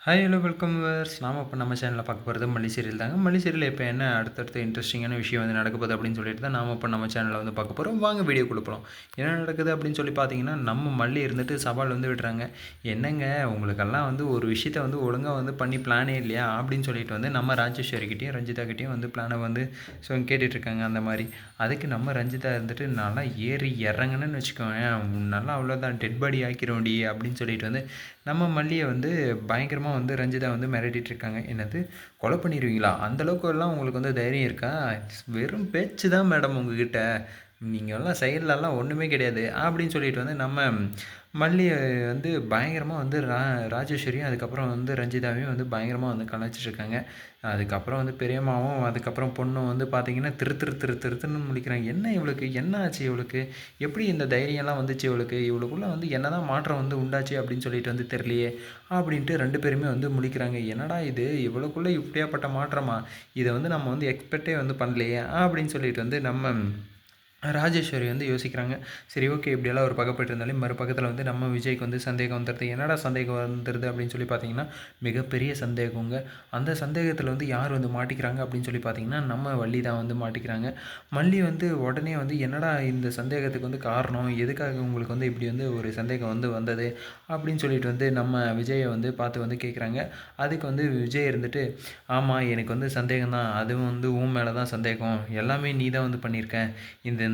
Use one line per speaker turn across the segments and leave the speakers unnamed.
Hi hello welcome viewers. நாம இப்போ நம்ம சேனலில் பார்க்க போகிறது மல்லி சீரியல் தாங்க. மல்லி சீரியல் இப்போ என்ன அடுத்தடுத்த இன்ட்ரெஸ்டிங்கான விஷயம் வந்து நடக்க போகுது அப்படின்னு சொல்லிட்டு தான் நாம இப்போ நம்ம சேனலில் வந்து பார்க்க போகிறோம். வாங்க வீடியோ கொடுப்போம். என்ன நடக்குது அப்படின்னு சொல்லி பார்த்தீங்கன்னா, நம்ம மல்லி இருந்துட்டு சவால் வந்து விடுறாங்க. என்னங்க உங்களுக்கெல்லாம் வந்து ஒரு விஷயத்த வந்து ஒழுங்காக வந்து பண்ணி பிளானே இல்லையா அப்படின்னு சொல்லிட்டு வந்து நம்ம ராஜேஸ்வரிக்கிட்டையும் ரஞ்சிதாக்கிட்டையும் வந்து பிளானை வந்து கேட்டுட்ருக்காங்க. அந்த மாதிரி அதுக்கு நம்ம ரஞ்சிதா இருந்துட்டு நல்லா ஏறி இறங்கணுன்னு வச்சுக்கோங்க, நல்லா அவ்வளோதான் டெட் பாடி ஆக்கிரோண்டி அப்படின்னு சொல்லிட்டு வந்து நம்ம மல்லியை வந்து பயங்கரமாக வந்து ரஞ்சிதா வந்து மிரட்டிட்டு இருக்காங்க. என்னது கொலை பண்ணிடுவீங்களா? அந்தளவுக்கு எல்லாம் உங்களுக்கு வந்து தைரியம் இருக்கா? வெறும் பேச்சு தான் மேடம் உங்ககிட்ட, நீங்கள்லாம் செயல்லலாம் ஒன்றுமே கிடையாது அப்படின்னு சொல்லிட்டு வந்து நம்ம மல்லி வந்து பயங்கரமாக வந்து ராஜேஸ்வரியும் அதுக்கப்புறம் வந்து ரஞ்சிதாவையும் வந்து பயங்கரமாக வந்து கலாய்ச்சிட்ருக்காங்க. அதுக்கப்புறம் வந்து பெரியம்மாவும் அதுக்கப்புறம் பொண்ணும் வந்து பார்த்திங்கன்னா திருத்துன்னு முழிக்கிறாங்க. என்ன இவளுக்கு என்ன ஆச்சு, இவளுக்கு எப்படி இந்த தைரியம்லாம் வந்துச்சு, இவளுக்குள்ளே வந்து என்ன தான் மாற்றம் வந்து உண்டாச்சு அப்படின்னு சொல்லிட்டு வந்து தெரியலையே அப்படின்ட்டு 2 பேருமே வந்து முழிக்கிறாங்க. என்னடா இது இவளுக்குள்ளே இப்படியாப்பட்ட மாற்றமா, இதை வந்து நம்ம வந்து எக்ஸ்பெக்டே வந்து பண்ணலையே அப்படின்னு சொல்லிட்டு வந்து நம்ம ராஜேஸ்வரி வந்து யோசிக்கிறாங்க. சரி ஓகே, இப்படியெல்லாம் ஒரு பக்கப்பட்டு இருந்தாலும் மறுபக்கத்தில் வந்து நம்ம விஜய்க்கு வந்து சந்தேகம் வந்துடுது. என்னடா சந்தேகம் வந்துடுது அப்படின்னு சொல்லி பார்த்தீங்கன்னா, மிகப்பெரிய சந்தேகங்க. அந்த சந்தேகத்தில் வந்து யார் வந்து மாட்டிக்கிறாங்க அப்படின்னு சொல்லி பார்த்தீங்கன்னா, நம்ம வள்ளி தான் வந்து மாட்டிக்கிறாங்க. மல்லி வந்து உடனே வந்து என்னடா இந்த சந்தேகத்துக்கு வந்து காரணம், எதுக்காக உங்களுக்கு வந்து இப்படி வந்து ஒரு சந்தேகம் வந்து வந்தது அப்படின்னு சொல்லிட்டு வந்து நம்ம விஜயை வந்து பார்த்து வந்து கேட்குறாங்க. அதுக்கு வந்து விஜய் இருந்துட்டு, ஆமாம் எனக்கு வந்து சந்தேகம் தான், அதுவும் வந்து உன் மேலே தான் சந்தேகம், எல்லாமே நீ தான் வந்து பண்ணியிருக்க,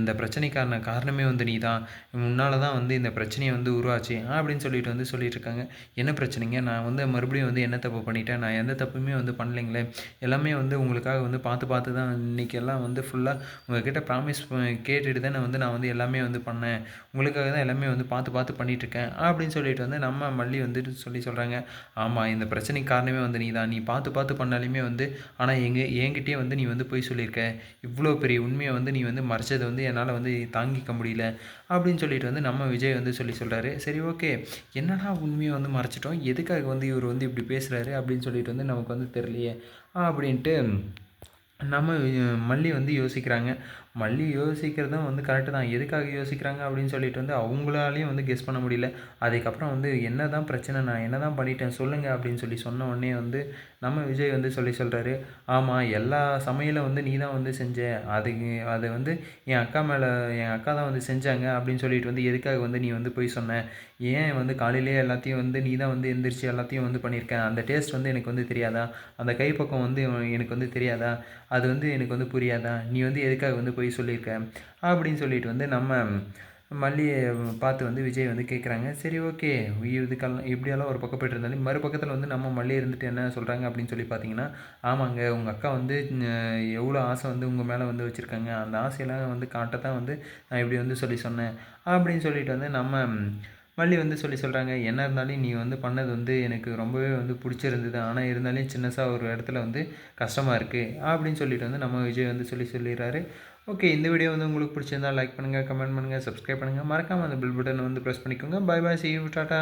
இந்த பிரச்சனைக்கான காரணமே வந்து நீ தான், உன்னால் தான் வந்து இந்த பிரச்சனையை வந்து உருவாச்சு அப்படின்னு சொல்லிட்டு வந்து சொல்லிட்டுருக்காங்க. என்ன பிரச்சனைங்க, நான் வந்து மறுபடியும் வந்து என்ன தப்பு பண்ணிட்டேன், நான் எந்த தப்புமே வந்து பண்ணலைங்களே, எல்லாமே வந்து உங்களுக்காக வந்து பார்த்து தான் இன்றைக்கி எல்லாம் வந்து ஃபுல்லாக உங்கள்கிட்ட ப்ராமிஸ் கேட்டுட்டு தான் நான் வந்து எல்லாமே வந்து பண்ணேன், உங்களுக்காக தான் எல்லாமே வந்து பார்த்து பண்ணிகிட்ருக்கேன் அப்படின்னு சொல்லிட்டு வந்து நம்ம மல்லி வந்துட்டு சொல்கிறாங்க. ஆமாம் இந்த பிரச்சனைக்கு காரணமே வந்து நீ தான், நீ பார்த்து பண்ணாலுமே வந்து ஆனால் என்கிட்டயே வந்து நீ வந்து போய் சொல்லியிருக்க, இவ்வளோ பெரிய உண்மையை வந்து நீ வந்து மறைச்சது வந்து என்னால் வந்து தாங்கிக்க முடியல அப்படின்னு சொல்லிட்டு வந்து நம்ம விஜய் வந்து சொல்கிறாரு. சரி ஓகே, என்னடா உண்மையை வந்து மறைச்சிட்டோம், எதுக்காக வந்து இவர் வந்து இப்படி பேசுகிறாரு அப்படின்னு சொல்லிட்டு வந்து நமக்கு வந்து தெரியலையே அப்படின்ட்டு நம்ம மல்லி வந்து யோசிக்கிறாங்க. மல்லி யோசிக்கிறதும் வந்து கரெக்டு தான். எதுக்காக யோசிக்கிறாங்க அப்படின்னு சொல்லிட்டு வந்து அவங்களாலையும் வந்து கெஸ் பண்ண முடியல. அதுக்கப்புறம் வந்து என்ன தான் பிரச்சனை, நான் என்ன தான் பண்ணிட்டேன் சொல்லுங்கள் அப்படின்னு சொன்ன உடனே வந்து நம்ம விஜய் வந்து சொல்கிறாரு. ஆமாம் எல்லா சமையலும் வந்து நீ தான் வந்து செஞ்ச, அது வந்து என் அக்கா தான் வந்து செஞ்சாங்க அப்படின்னு சொல்லிட்டு வந்து எதுக்காக வந்து நீ வந்து போய் சொன்ன, ஏன் வந்து காலையிலேயே எல்லாத்தையும் வந்து நீ தான் வந்து எந்திரிச்சு எல்லாத்தையும் வந்து பண்ணியிருக்கேன், அந்த டேஸ்ட் வந்து எனக்கு வந்து தெரியாதா, அந்த கைப்பக்கம் வந்து எனக்கு வந்து தெரியாதா, அது வந்து எனக்கு வந்து புரியாதா, நீ வந்து எதுக்காக வந்து போய் சொல்லியிருக்க அப்படின்னு சொல்லிட்டு வந்து நம்ம மல்லியை பார்த்து வந்து விஜய் வந்து கேட்குறாங்க. சரி ஓகே, இதுக்கெல்லாம் இப்படியெல்லாம் ஒரு பக்கம் போய்ட்டு இருந்தாலும் மறுபக்கத்தில் வந்து நம்ம மல்லி இருந்துட்டு என்ன சொல்கிறாங்க அப்படின்னு சொல்லி பார்த்தீங்கன்னா, ஆமாங்க உங்கள் அக்கா வந்து எவ்வளோ ஆசை வந்து உங்கள் மேலே வந்து வச்சுருக்காங்க, அந்த ஆசையெல்லாம் வந்து காட்டத்தான் வந்து நான் இப்படி வந்து சொன்னேன் அப்படின்னு சொல்லிட்டு வந்து நம்ம மல்லி வந்து சொல்கிறாங்க. என்ன இருந்தாலும் நீ வந்து பண்ணது வந்து எனக்கு ரொம்பவே வந்து பிடிச்சிருந்தது, ஆனால் இருந்தாலும் சின்னசா ஒரு இடத்துல வந்து கஷ்டமாக இருக்குது அப்படின்னு சொல்லிட்டு வந்து நம்ம விஜய் வந்து சொல்லிடுறாரு. ஓகே, இந்த வீடியோ வந்து உங்களுக்கு பிடிச்சிருந்தா லைக் பண்ணுங்கள், கமெண்ட் பண்ணுங்கள், சப்ஸ்கிரைப் பண்ணுங்கள், மறக்காமல் அந்த பெல் பட்டனை வந்து ப்ரெஸ் பண்ணிக்கோங்க. Bye bye, see you, tata.